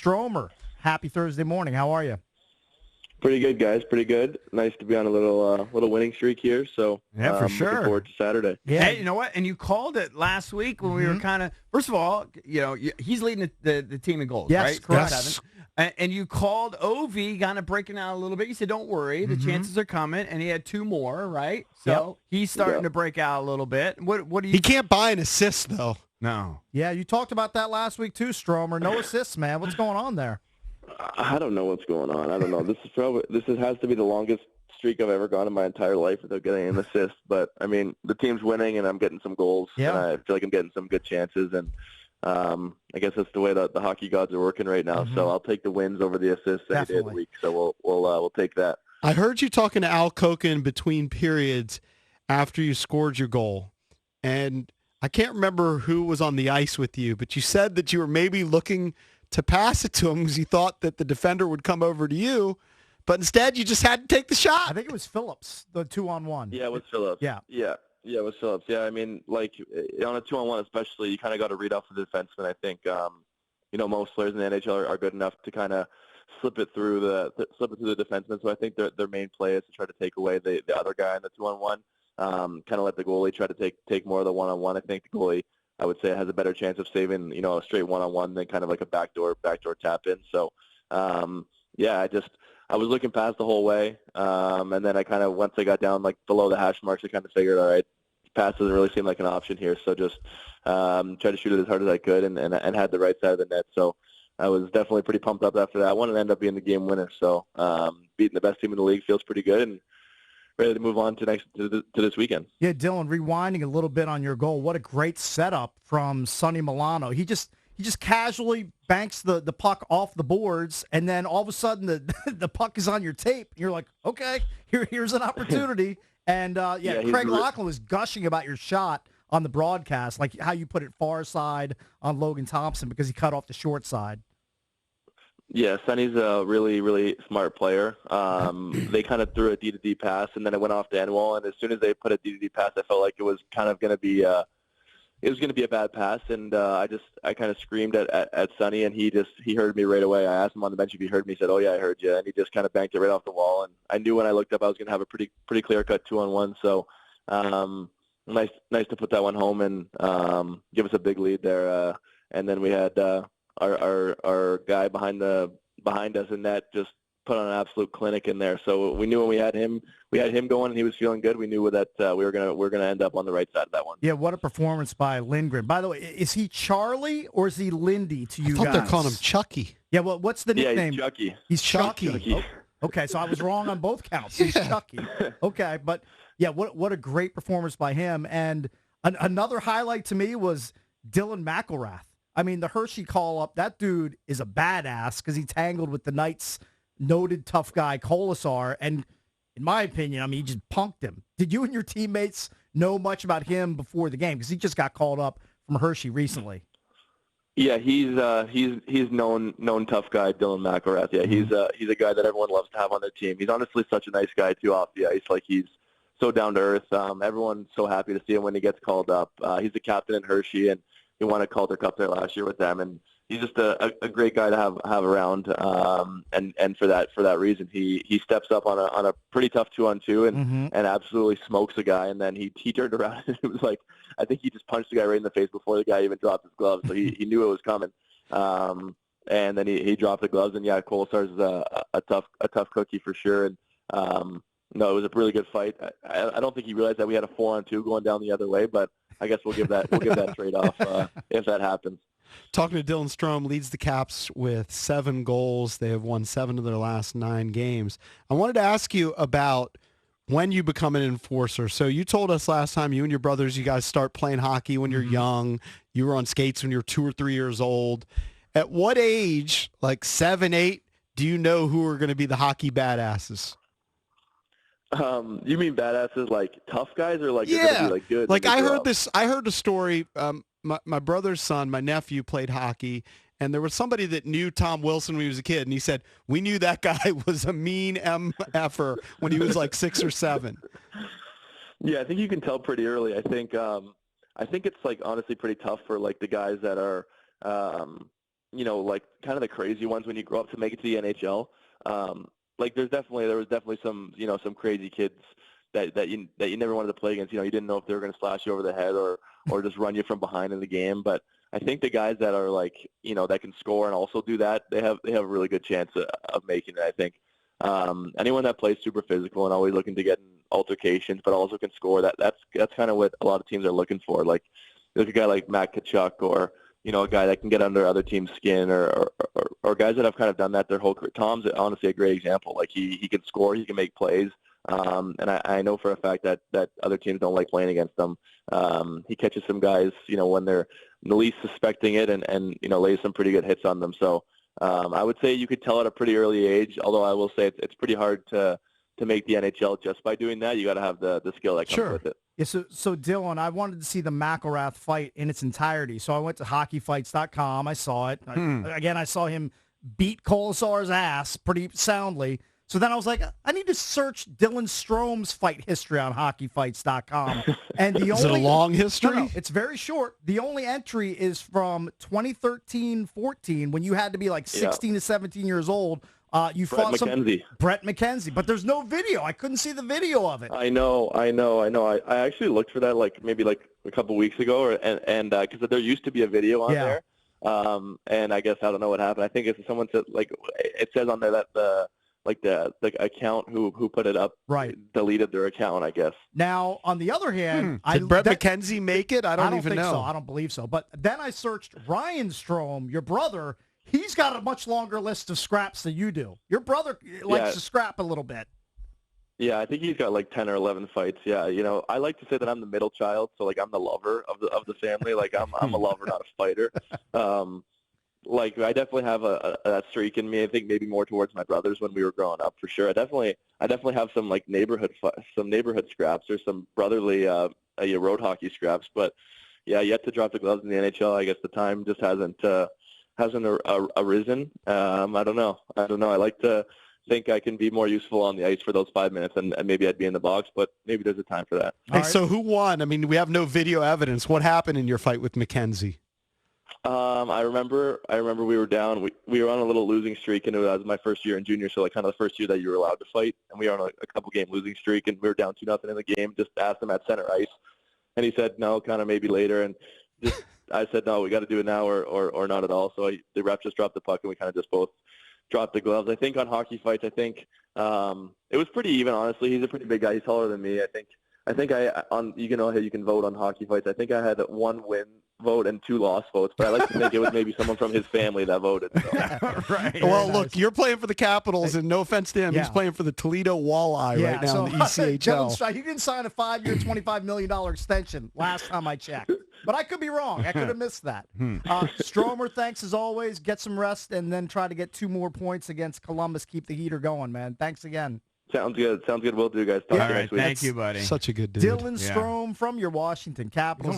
Stromer. Happy Thursday morning. How are you? Pretty good, guys. Pretty good. Nice to be on a little winning streak here. So Yeah, for sure. Looking forward to Saturday. Yeah. Hey, you know what? And you called it last week when we were kind of. First of all, he's leading the team in goals, Yes, right? correct. 7. And you called Ovi, kind of breaking out a little bit. You said, "Don't worry, the chances are coming." And he had 2 more, right? So he's starting to break out a little bit. What do you? He can't buy an assist though. No. Yeah, you talked about that last week too, Stromer. No assists, man. What's going on there? I don't know what's going on. I don't know. This has to be the longest streak I've ever gone in my entire life without getting an assist. But I mean, the team's winning, and I'm getting some goals. Yeah. And I feel like I'm getting some good chances, and I guess that's the way that the hockey gods are working right now. So I'll take the wins over the assists any day of the week. So we'll take that. I heard you talking to Al Koken between periods after you scored your goal, and I can't remember who was on the ice with you, but you said that you were maybe looking to pass it to him because you thought that the defender would come over to you, but instead you just had to take the shot. I think it was Phillips, the 2-on-1. Yeah, it was Phillips. Yeah, it was Phillips. Yeah, I mean, like on a 2-on-1 especially, you kind of got to read off the defenseman. I think, most players in the NHL are good enough to kind of slip it through the defenseman. So I think their main play is to try to take away the other guy in the 2-on-1. Kind of let the goalie try to take more of the 1-on-1. I think the goalie, I would say, has a better chance of saving, a straight 1-on-1 than kind of like a backdoor tap in. So, I was looking past the whole way. And then I kind of, once I got down like below the hash marks, I kind of figured, all right, pass doesn't really seem like an option here. So just try to shoot it as hard as I could and had the right side of the net. So I was definitely pretty pumped up after that one and ended up being the game winner. So beating the best team in the league feels pretty good, and ready to move on to this weekend. Yeah, Dylan, rewinding a little bit on your goal, what a great setup from Sonny Milano. He just casually banks the puck off the boards, and then all of a sudden the puck is on your tape. And you're like, okay, here's an opportunity. And, Craig Lachlan was gushing about your shot on the broadcast, like how you put it far side on Logan Thompson because he cut off the short side. Yeah, Sonny's a really, really smart player. They kind of threw a D-to-D pass, and then it went off to Enwall. And as soon as they put a D-to-D pass, I felt like it was kind of going to be a bad pass. And I kind of screamed at Sonny, and he heard me right away. I asked him on the bench if he heard me. He said, "Oh yeah, I heard you." And he just kind of banked it right off the wall. And I knew when I looked up, I was going to have a pretty clear-cut 2-on-1. So nice to put that one home and give us a big lead there. And then we had our guy behind us in net just put on an absolute clinic in there. So we knew when we had him going and he was feeling good. We knew that we were gonna end up on the right side of that one. Yeah, what a performance by Lindgren. By the way, is he Charlie or is he Lindy to you guys? I thought they're calling him Chucky. Yeah, well, what's the nickname? Yeah, he's Chucky. He's Chucky. Chucky. Okay, so I was wrong on both counts. He's Chucky. Okay, but yeah, what a great performance by him. And another highlight to me was Dylan McElrath. I mean, the Hershey call-up, that dude is a badass because he tangled with the Knights' noted tough guy, Kolasar, and in my opinion, I mean, he just punked him. Did you and your teammates know much about him before the game? Because he just got called up from Hershey recently. Yeah, he's known tough guy, Dylan McElrath. Yeah, he's a guy that everyone loves to have on their team. He's honestly such a nice guy, too, off the ice. Like, he's so down to earth. Everyone's so happy to see him when he gets called up. He's the captain in Hershey, and he won a Calder Cup there last year with them, and he's just a great guy to have around. And for that reason, he steps up on a pretty tough 2-on-2 and absolutely smokes a guy. And then he turned around and it was like, I think he just punched the guy right in the face before the guy even dropped his gloves. So he knew it was coming. And then he dropped the gloves. And yeah, Kolasar's a tough cookie for sure. And no, it was a really good fight. I don't think he realized that we had a 4-on-2 going down the other way, but I guess we'll give that trade off if that happens. Talking to Dylan Strome, leads the Caps with 7 goals. They have won 7 of their last 9 games. I wanted to ask you about when you become an enforcer. So you told us last time you and your brothers, you guys start playing hockey when you're young. You were on skates when you were 2 or 3 years old. At what age, like 7, 8, do you know who are going to be the hockey badasses? You mean badasses like tough guys or like yeah, you're gonna be like good? Like I heard the story. My brother's son, my nephew, played hockey, and there was somebody that knew Tom Wilson when he was a kid, and he said we knew that guy was a mean MFer when he was like 6 or 7. Yeah, I think you can tell pretty early. I think it's like honestly pretty tough for like the guys that are like kind of the crazy ones when you grow up to make it to the NHL. Like there was definitely some, some crazy kids that you never wanted to play against. You didn't know if they were going to slash you over the head or just run you from behind in the game. But I think the guys that are like, that can score and also do that, they have a really good chance of making it. I think anyone that plays super physical and always looking to get in altercations, but also can score, that's kind of what a lot of teams are looking for. Like there's a guy like Matt Tkachuk or a guy that can get under other teams' skin or guys that have kind of done that their whole career. Tom's honestly a great example. Like he can score, he can make plays. And I know for a fact that other teams don't like playing against them. He catches some guys, when they're the least suspecting it and lays some pretty good hits on them. So I would say you could tell at a pretty early age, although I will say it's pretty hard to make the NHL just by doing that. You got to have the skill that comes with it. Yeah, so Dylan, I wanted to see the McElrath fight in its entirety. So I went to hockeyfights.com. I saw it. Again, I saw him beat Colasar's ass pretty soundly. So then I was like, I need to search Dylan Strome's fight history on hockeyfights.com. And Is it a long history? No, it's very short. The only entry is from 2013-14 when you had to be like 16 to 17 years old. You fought Brett McKenzie, but there's no video. I couldn't see the video of it. I know. I actually looked for that maybe a couple weeks ago, and because there used to be a video on there, and I guess I don't know what happened. I think it's someone said it says on there that the account who put it up deleted their account, I guess. Now, on the other hand, did Brett McKenzie make it? I don't even think know. So. I don't believe so. But then I searched Ryan Strome, your brother. He's got a much longer list of scraps than you do. Your brother likes to scrap a little bit. Yeah, I think he's got 10 or 11 fights. Yeah, I like to say that I'm the middle child, so I'm the lover of the family. I'm a lover, not a fighter. I definitely have that streak in me. I think maybe more towards my brothers when we were growing up, for sure. I definitely have some neighborhood scraps or some brotherly road hockey scraps. But yeah, yet to drop the gloves in the NHL. I guess the time just hasn't arisen. I don't know. I like to think I can be more useful on the ice for those 5 minutes, and maybe I'd be in the box, but maybe there's a time for that. Hey, so who won? I mean, we have no video evidence. What happened in your fight with McKenzie? I remember we were down. We were on a little losing streak, and it was my first year in junior, so kind of the first year that you were allowed to fight. And we were on a couple game losing streak, and we were down 2-0 in the game. Just asked him at center ice, and he said no, kind of maybe later. And I said no, we got to do it now or not at all. So the ref just dropped the puck, and we kind of just both dropped the gloves. I think on hockey fights, it was pretty even. Honestly, he's a pretty big guy. He's taller than me. You can vote on hockey fights. I think I had 1 win vote and 2 lost votes, but I like to think it was maybe someone from his family that voted. So. Right. Well, look, you're playing for the Capitals, and no offense to him, he's playing for the Toledo Walleye right now in the ECHL. He didn't sign a 5-year, $25 million extension last time I checked. But I could be wrong. I could have missed that. Stromer, thanks as always. Get some rest and then try to get 2 more points against Columbus. Keep the heater going, man. Thanks again. Sounds good. Will do, guys. Talk to you next week. Thank you, buddy. Such a good dude. Dylan Strome from your Washington Capitals.